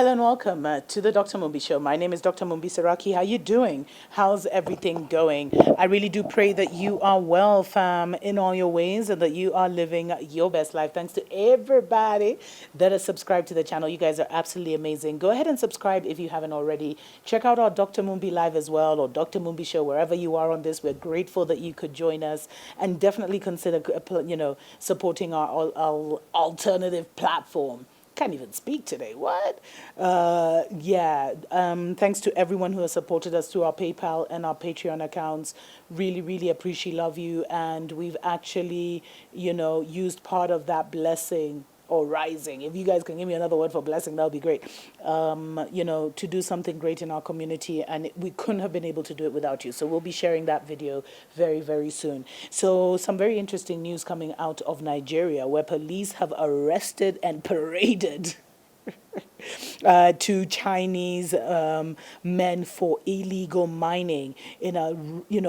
and welcome to the Dr. Mumbi Show. My name is Dr. Mumbi Saraki. How you doing? How's everything going? I really do pray that you are well, fam, in all your ways and that you are living your best life. Thanks to everybody that has subscribed to the channel. You guys are absolutely amazing. Go ahead and subscribe if you haven't already. Check out our Dr. Mumbi Live as well, or Dr. Mumbi Show, wherever you are on this. We're grateful that you could join us, and definitely consider, supporting our alternative platform. Can't even speak today. What? Thanks to everyone who has supported us through our PayPal and our Patreon accounts. Really, really appreciate, love you. And we've actually, used part of that blessing or rising. If you guys can give me another word for blessing, that would be great. To do something great in our community. And we couldn't have been able to do it without you. So we'll be sharing that video very, very soon. So some very interesting news coming out of Nigeria, where police have arrested and paraded two Chinese men for illegal mining in a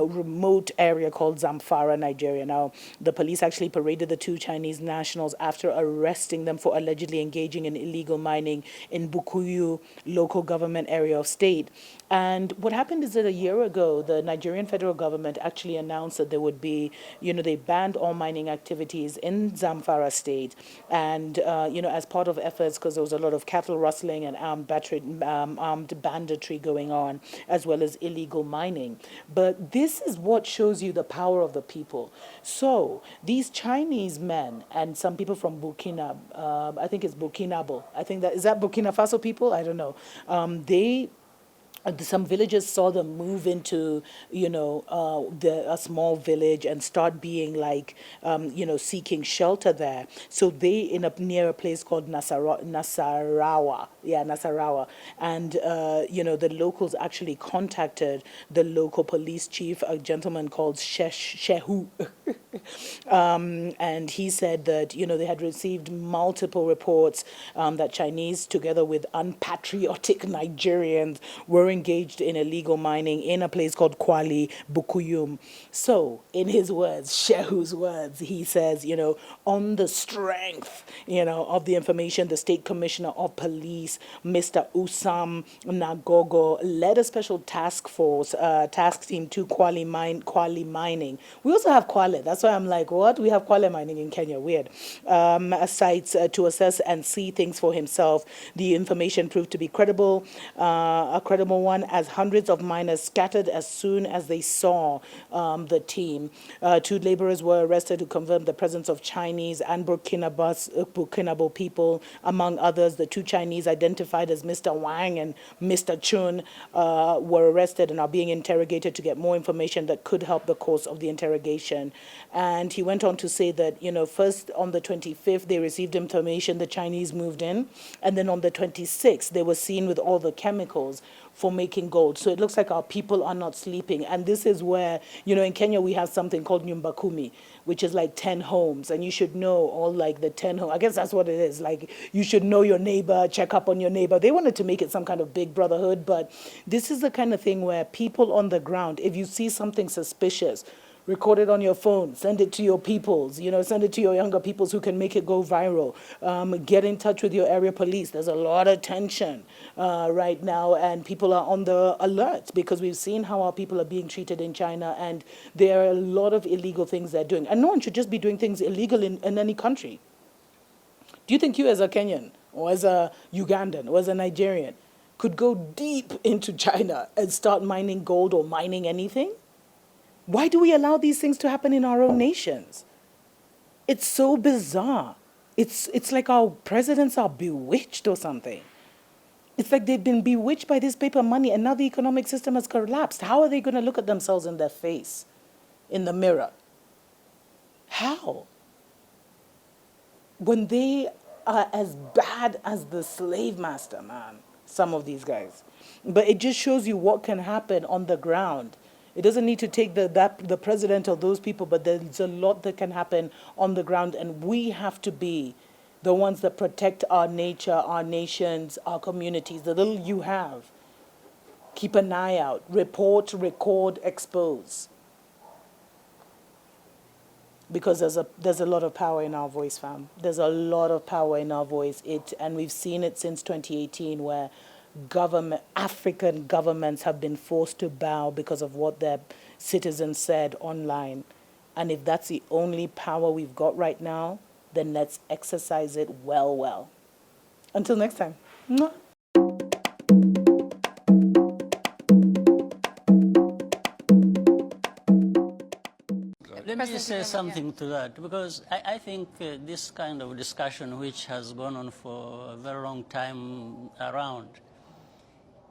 remote area called Zamfara, Nigeria. Now, the police actually paraded the two Chinese nationals after arresting them for allegedly engaging in illegal mining in Bukuyu local government area of state. And what happened is that a year ago, the Nigerian federal government actually announced that there would be, they banned all mining activities in Zamfara state. And, as part of efforts, because there was a lot of cattle rustling and armed banditry going on, as well as illegal mining. But this is what shows you the power of the people. So these Chinese men and some people from Burkina, I think it's Burkinabo. Is that Burkina Faso people? I don't know. Some villagers saw them move into, a small village and start being like, seeking shelter there. So they near a place called Nasarawa. Yeah, Nasarawa. And, the locals actually contacted the local police chief, a gentleman called Shehu. And he said that, they had received multiple reports that Chinese, together with unpatriotic Nigerians, were engaged in illegal mining in a place called Kwali Bukuyum. So, in his words, Shehu's words, he says, on the strength, of the information, the State Commissioner of Police, Mr. Usam Nagogo, led a special task team to Kwali mining. We also have Kwale. That's why I'm like, what? We have Kwale mining in Kenya. Weird. Sites to assess and see things for himself. The information proved to be credible, a credible one, as hundreds of miners scattered as soon as they saw the team. Two laborers were arrested who confirmed the presence of Chinese and Burkinabo people, among others. The two Chinese, identified as Mr. Wang and Mr. Chun, were arrested and are being interrogated to get more information that could help the course of the interrogation. And he went on to say that, first on the 25th, they received information the Chinese moved in. And then on the 26th, they were seen with all the chemicals for making gold. So it looks like our people are not sleeping. And this is where, in Kenya, we have something called Nyumba Kumi, which is like 10 homes. And you should know all like the 10 homes. I guess that's what it is. Like, you should know your neighbor, check up on your neighbor. They wanted to make it some kind of big brotherhood. But this is the kind of thing where people on the ground, if you see something suspicious, record it on your phone, send it to your peoples, send it to your younger peoples who can make it go viral. Get in touch with your area police. There's a lot of tension right now, and people are on the alert because we've seen how our people are being treated in China, and there are a lot of illegal things they're doing. And no one should just be doing things illegal in any country. Do you think you as a Kenyan or as a Ugandan or as a Nigerian could go deep into China and start mining gold or mining anything? Why do we allow these things to happen in our own nations? It's so bizarre. It's like our presidents are bewitched or something. It's like they've been bewitched by this paper money, and now the economic system has collapsed. How are they going to look at themselves in their face, in the mirror? How? When they are as bad as the slave master, man, some of these guys. But it just shows you what can happen on the ground. It doesn't need to take the president or those people, but there's a lot that can happen on the ground, and we have to be the ones that protect our nature, our nations, our communities, the little you have. Keep an eye out. Report, record, expose. because there's a lot of power in our voice, fam. There's a lot of power in our voice. And we've seen it since 2018, where African governments have been forced to bow because of what their citizens said online. And if that's the only power we've got right now, then let's exercise it well. Until next time. Mwah. Let me say something to that, because I think this kind of discussion, which has gone on for a very long time around,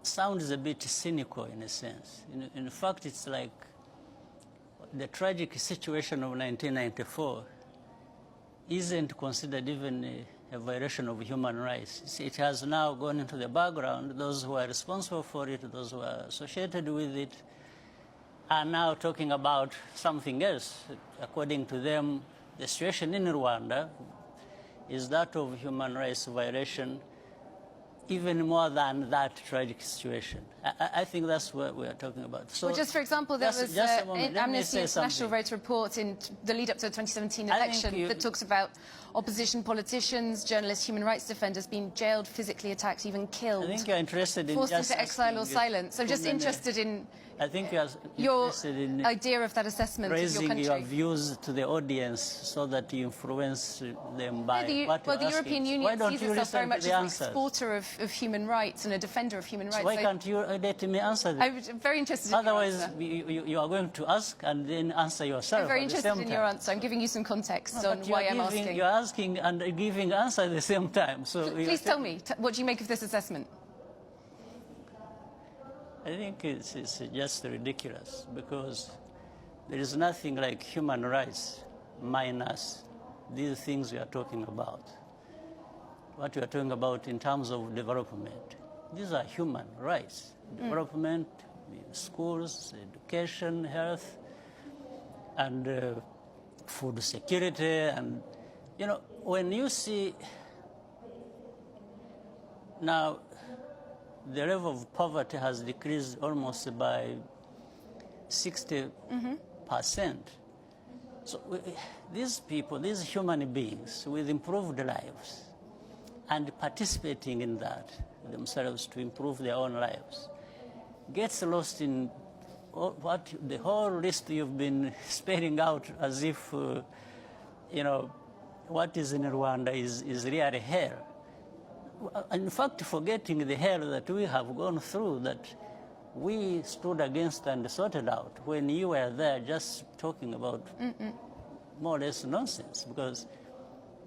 sounds a bit cynical in a sense. In fact, it's like the tragic situation of 1994 isn't considered even a violation of human rights. It has now gone into the background. Those who are responsible for it, those who are associated with it, are now talking about something else. According to them, the situation in Rwanda is that of human rights violation, even more than that tragic situation. I think that's what we are talking about. So, well, just for example, there was Amnesty International wrote a report in the lead up to the 2017 election that talks about opposition politicians, journalists, human rights defenders being jailed, physically attacked, even killed. I think you're interested in forced into exile or silence. So just interested in your idea of that assessment of your country. Raising your views to the audience so that you influence them by what you're the European Union sees itself very much as an exporter of human rights and a defender of human rights. So why can't you let me answer this? I'm very interested in Otherwise, your answer. you are going to ask and then answer yourself. I'm very interested in your answer. I'm giving you some context on why I'm asking. You're asking and giving answer at the same time. So please tell me, what do you make of this assessment? I think it's just ridiculous, because there is nothing like human rights minus these things we are talking about. What we are talking about in terms of development. These are human rights. Development, schools, education, health, and food security. And, you know, when you see now, the level of poverty has decreased almost by 60%. So these people, these human beings with improved lives and participating in that themselves to improve their own lives, gets lost in what the whole list you've been spelling out as if, you know, what is in Rwanda is really hell. In fact, forgetting the hell that we have gone through, that we stood against and sorted out when you were there just talking about more or less nonsense. Because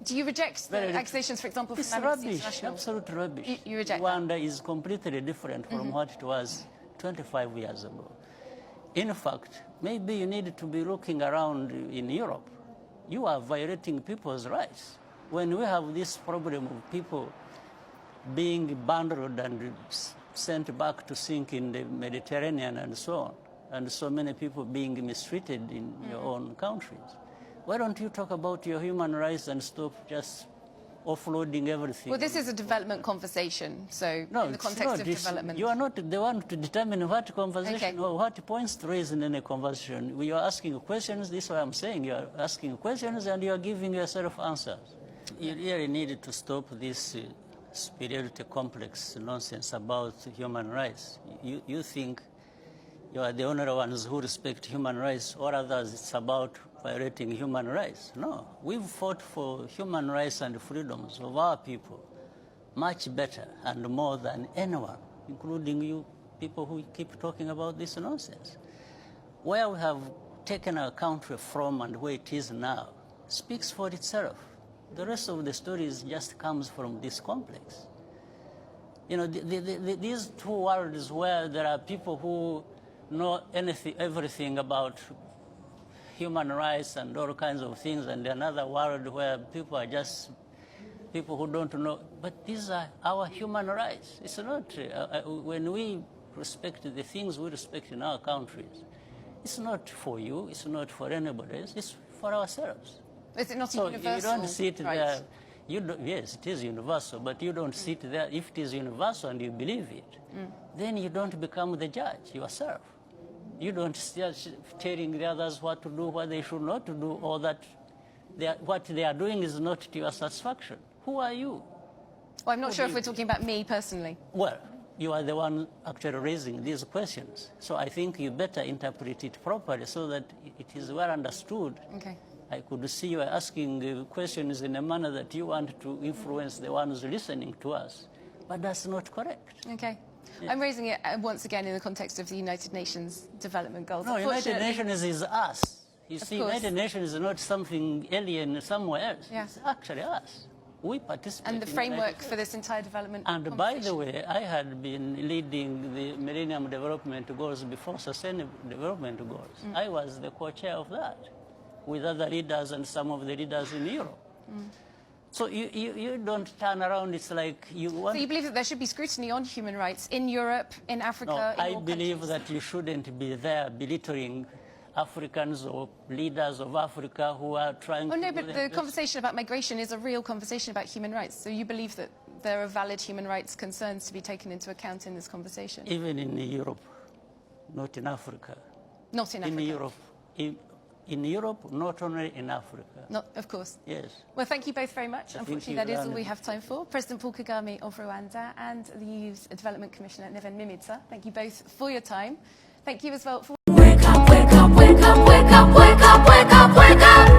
do you reject the accusations, for example, from Amnesty International? Absolute rubbish. You reject Rwanda is completely different from what it was 25 years ago. In fact, maybe you need to be looking around in Europe. You are violating people's rights. When we have this problem of people being bundled and sent back to sink in the Mediterranean and so on, and so many people being mistreated in your own countries. Why don't you talk about your human rights and stop just offloading everything? Well, this is a development conversation, so no, in the context of development. You are not the one to determine what conversation or what points to raise in any conversation. You are asking questions, this is what I'm saying. You are asking questions and you are giving yourself answers. You really need to stop this superiority complex nonsense about human rights. You think you are the only ones who respect human rights, or others it's about violating human rights. No, we've fought for human rights and freedoms of our people much better and more than anyone, including you people who keep talking about this nonsense. Where we have taken our country from and where it is now speaks for itself. The rest of the stories just comes from this complex. You know, these two worlds where there are people who know everything about human rights and all kinds of things, and another world where people are just people who don't know. But these are our human rights. It's not, when we respect the things we respect in our countries, it's not for you, it's not for anybody else, it's for ourselves. Is it not so universal? You don't sit there. Yes, it is universal, but you don't sit there. If it is universal and you believe it, then you don't become the judge yourself. You don't start telling the others what to do, what they should not to do, or that what they are doing is not to your satisfaction. Who are you? Well, I'm not sure if we're talking about me personally. Well, you are the one actually raising these questions. So I think you better interpret it properly so that it is well understood. Okay. I could see you asking questions in a manner that you want to influence the ones listening to us. But that's not correct. Okay. Yeah. I'm raising it once again in the context of the United Nations Development Goals. No, United Nations is us. You see, United Nations is not something alien somewhere else. Yeah. It's actually us. We participate. And the framework for this entire development. And by the way, I had been leading the Millennium Development Goals before Sustainable Development Goals. I was the co-chair of that, with other leaders and some of the leaders in Europe. So you don't turn around, it's like you want... So you believe that there should be scrutiny on human rights in Europe, in Africa, No, I believe that you shouldn't be there belittling Africans or leaders of Africa who are trying to... Oh, no, but the conversation about migration is a real conversation about human rights. So you believe that there are valid human rights concerns to be taken into account in this conversation? Even in Europe, not in Africa. Not in Africa? In Europe. In Europe, not only in Africa. Not, of course. Yes. Well, thank you both very much. Unfortunately, that is all we have time for. President Paul Kagame of Rwanda and the EU's Development Commissioner, Neven Mimica. Thank you both for your time. Thank you as well for... Wake up, wake up, wake up, wake up, wake up, wake up, wake up.